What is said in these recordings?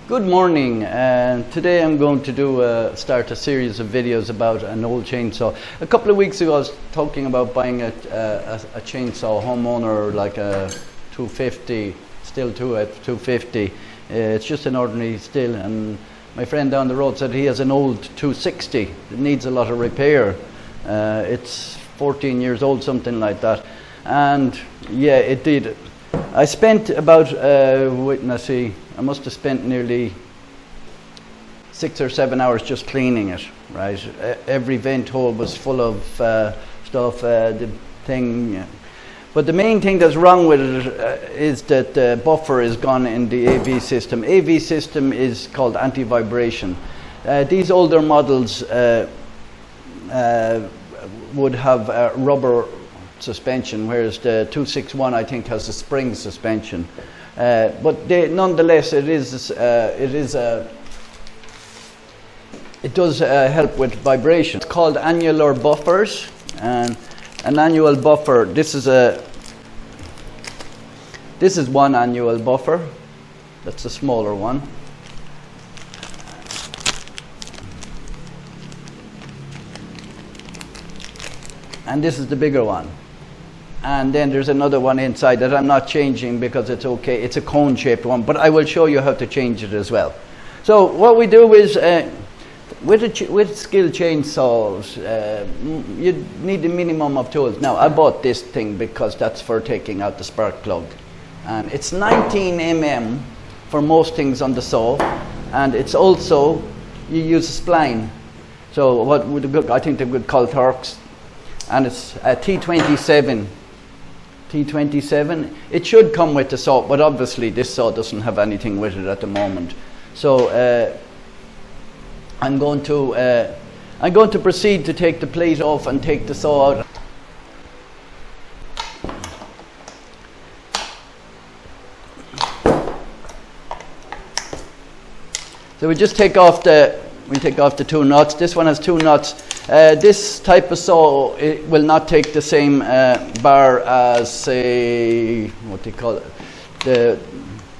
Good morning. Today I'm going to start a series of videos about an old chainsaw. A couple of weeks ago I was talking about buying a chainsaw, homeowner, like a 250, Stihl 250. It's just an ordinary Stihl, and my friend down the road said he has an old 260. It needs a lot of repair. It's 14 years old, something like that. And yeah, it did. I spent about, I must have spent nearly 6 or 7 hours just cleaning it, right? Every vent hole was full of stuff, the thing. Yeah. But the main thing that's wrong with it is that the buffer is gone in the AV system. AV system is called anti-vibration. These older models would have rubber suspension, whereas the 261 I think has a spring suspension. But nonetheless, it does help with vibration. It's called annular buffers, and an annual buffer. This is one annual buffer. That's a smaller one. And this is the bigger one. And then there's another one inside that I'm not changing because it's okay. It's a cone-shaped one, but I will show you how to change it as well. So what we do is, with Stihl chainsaws, you need a minimum of tools. Now, I bought this thing because that's for taking out the spark plug. And it's 19 mm for most things on the saw, and it's also, you use a spline. So what would I think they would call Torx, and it's a T27. T27. It should come with the saw, but obviously this saw doesn't have anything with it at the moment. So I'm going to proceed to take the plate off and take the saw out. So we just take off the two nuts. This one has two nuts. This type of saw, it will not take the same bar as, say, what they call it. The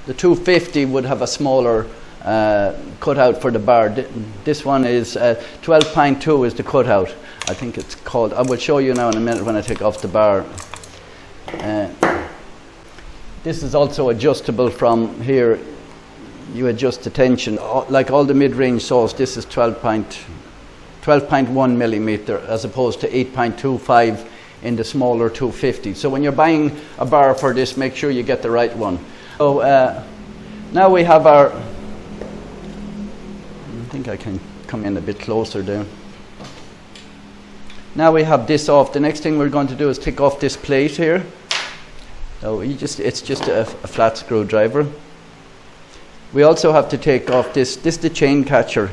250 would have a smaller cutout for the bar. This one is 12.2 is the cutout. I think it's called. I will show you now in a minute when I take off the bar. This is also adjustable from here. You adjust the tension. Like all the mid-range saws, this is 12.1 millimeter as opposed to 8.25 in the smaller 250. So when you're buying a bar for this, make sure you get the right one. So now we have our, I think I can come in a bit closer there. Now we have this off. The next thing we're going to do is take off this plate here. So it's just a flat screwdriver. We also have to take off this is the chain catcher.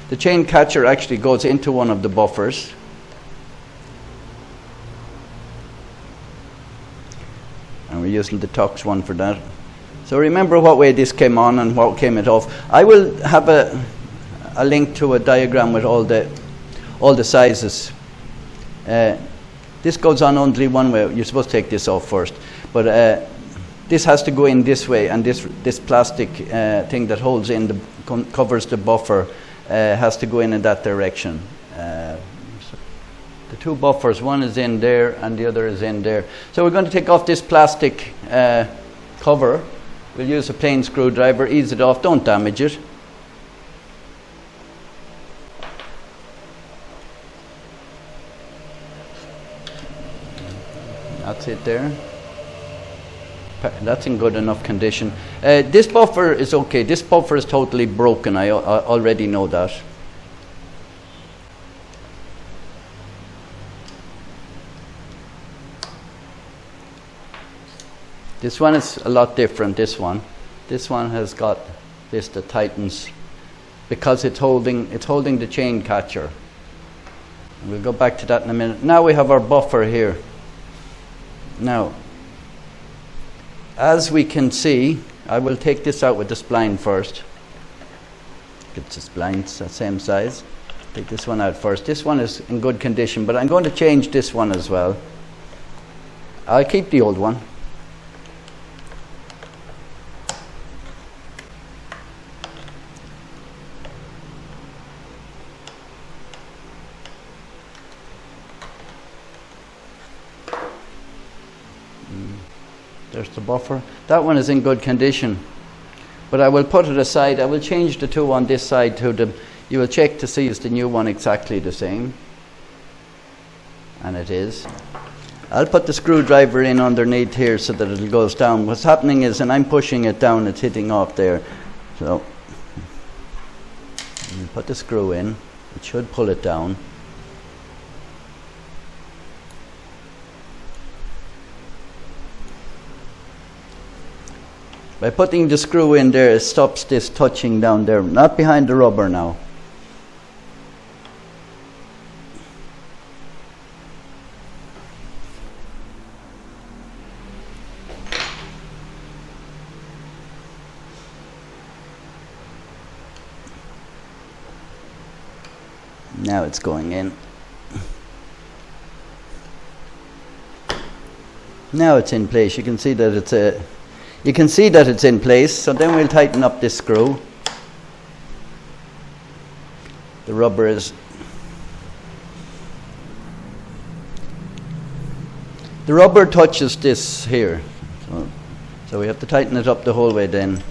The chain catcher actually goes into one of the buffers. And we're using the Torx one for that. So remember what way this came on and what came it off. I will have a link to a diagram with all the sizes. This goes on only one way. You're supposed to take this off first. But this has to go in this way, and this plastic thing that holds in covers the buffer has to go in that direction. So the two buffers, one is in there and the other is in there. So we're going to take off this plastic cover. We'll use a plain screwdriver, ease it off, don't damage it. That's it there. That's in good enough condition. This buffer is okay. This buffer is totally broken. I already know that. This one is a lot different. This one has got this that tightens because it's holding the chain catcher. We'll go back to that in a minute. Now we have our buffer here. Now, as we can see, I will take this out with the spline first. It's the spline, it's the same size. Take this one out first. This one is in good condition, but I'm going to change this one as well. I'll keep the old one. There's the buffer. That one is in good condition, but I will put it aside. I will change the two on this side to the, you will check to see is the new one exactly the same, and it is. I'll put the screwdriver in underneath here so that it goes down. What's happening is, and I'm pushing it down, it's hitting off there. So you put the screw in, it should pull it down. By putting the screw in there, it stops this touching down there, not behind the rubber now. Now it's going in. Now it's in place. You can see that it's in place. So then we'll tighten up this screw. The rubber is touches this here. So we have to tighten it up the whole way then.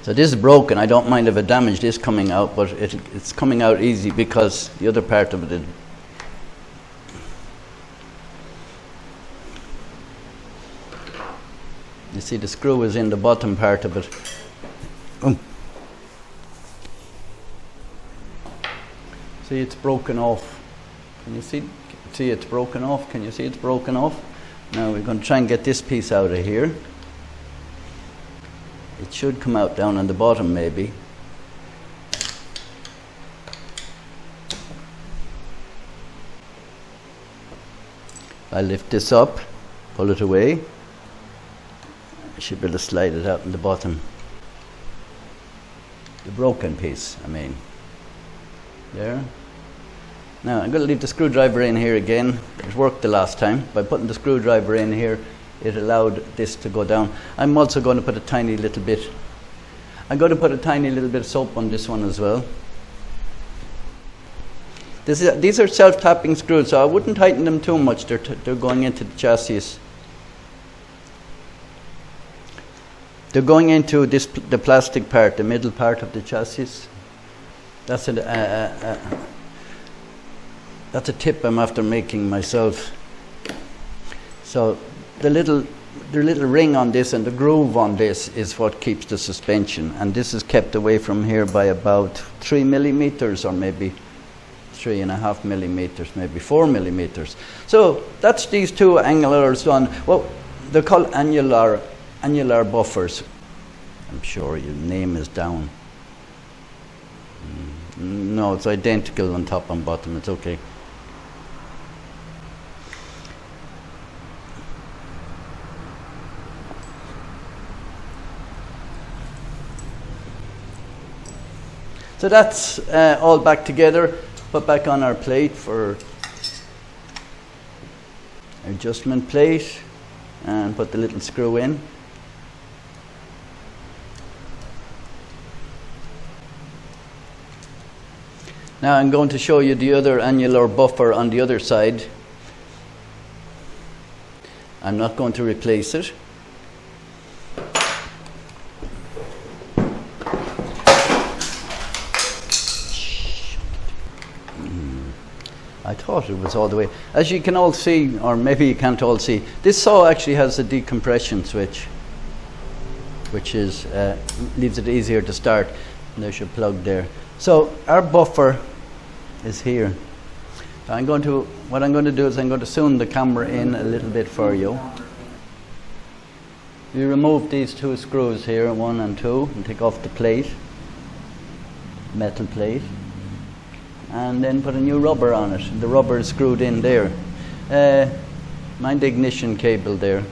So this is broken. I don't mind if it damaged this coming out, but it's coming out easy because the other part of it. You see the screw is in the bottom part of it. See, it's broken off. Can you see? See, it's broken off. Can you see it's broken off? Now we're going to try and get this piece out of here. It should come out down on the bottom maybe. I lift this up, pull it away. I should be able to slide it out in the bottom. The broken piece, I mean. There. Now I'm going to leave the screwdriver in here again. It worked the last time. By putting the screwdriver in here, it allowed this to go down. I'm also going to put a tiny little bit of soap on this one as well. These are self-tapping screws, so I wouldn't tighten them too much. They're going into the chassis. They're going into the plastic part, the middle part of the chassis. That's a tip I'm after making myself. So the little ring on this and the groove on this is what keeps the suspension, and this is kept away from here by about 3 millimeters, or maybe 3.5 millimeters, maybe 4 millimeters. So that's these two angulars done. Well, they're called annular buffers. I'm sure your name is down. No, it's identical on top and bottom. It's okay. So that's all back together. Put back on our plate for adjustment plate, and put the little screw in. Now I'm going to show you the other annular buffer on the other side. I'm not going to replace it. I thought it was all the way. As you can all see, or maybe you can't all see, this saw actually has a decompression switch, which is leaves it easier to start. And there's your plug there. So our buffer is here. So what I'm going to do is I'm going to zoom the camera in a little bit for you. You remove these two screws here, 1 and 2, and take off the plate, metal plate. And then put a new rubber on it. The rubber is screwed in there. Mind the ignition cable there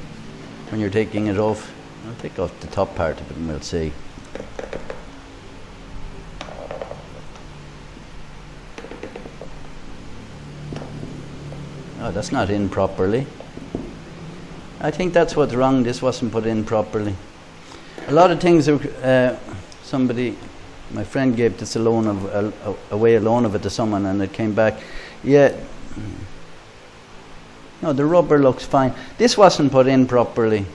when you're taking it off. I'll take off the top part of it and we'll see. Oh, that's not in properly. I think that's what's wrong. This wasn't put in properly. A lot of things are, my friend gave this away a loan of it to someone, and it came back. Yeah. No, the rubber looks fine. This wasn't put in properly.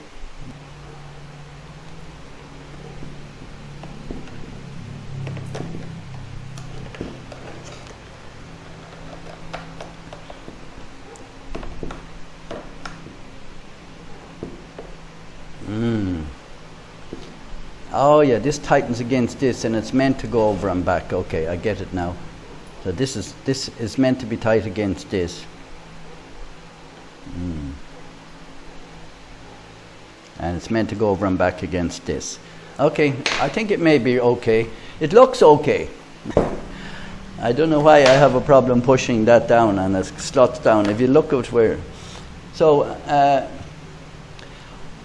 Oh yeah, this tightens against this, and it's meant to go over and back. Okay, I get it now. So this is meant to be tight against this. And it's meant to go over and back against this. Okay, I think it may be okay. It looks okay. I don't know why I have a problem pushing that down, and it slots down. If you look at where, so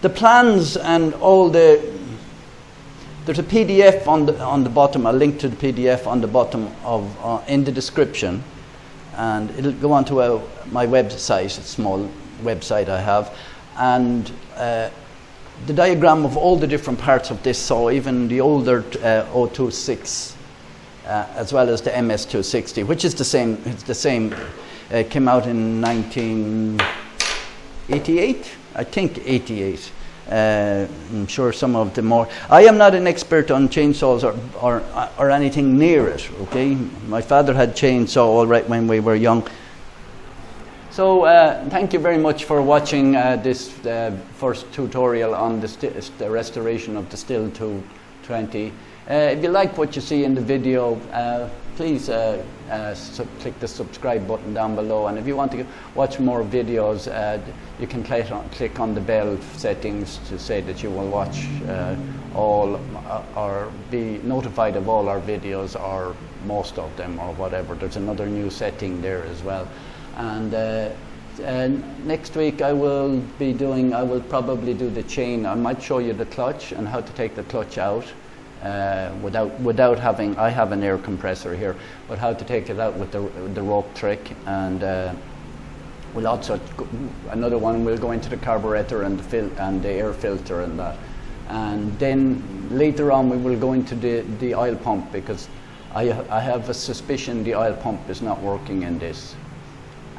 the plans and all there's a PDF on the bottom, a link to the PDF on the bottom of in the description, and it'll go onto my website, a small website I have, and the diagram of all the different parts of this saw, even the older 026 as well as the MS260, which is the same. It's the same. Came out in 1988, I think 88. I'm sure some of them more. I am not an expert on chainsaws or anything near it. Okay, my father had chainsaw all right when we were young. So thank you very much for watching this first tutorial on the restoration of the Stihl 220. If you like what you see in the video, please click the subscribe button down below, and if you want to watch more videos, you can click on the bell settings to say that you will watch all or be notified of all our videos, or most of them, or whatever. There's another new setting there as well. And next week I will probably do the chain. I might show you the clutch and how to take the clutch out without having, I have an air compressor here, but how to take it out with the rope trick. And we'll also, another one will go into the carburetor and the air filter and that. And then later on we will go into the oil pump, because I have a suspicion the oil pump is not working in this.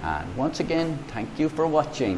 And once again, thank you for watching.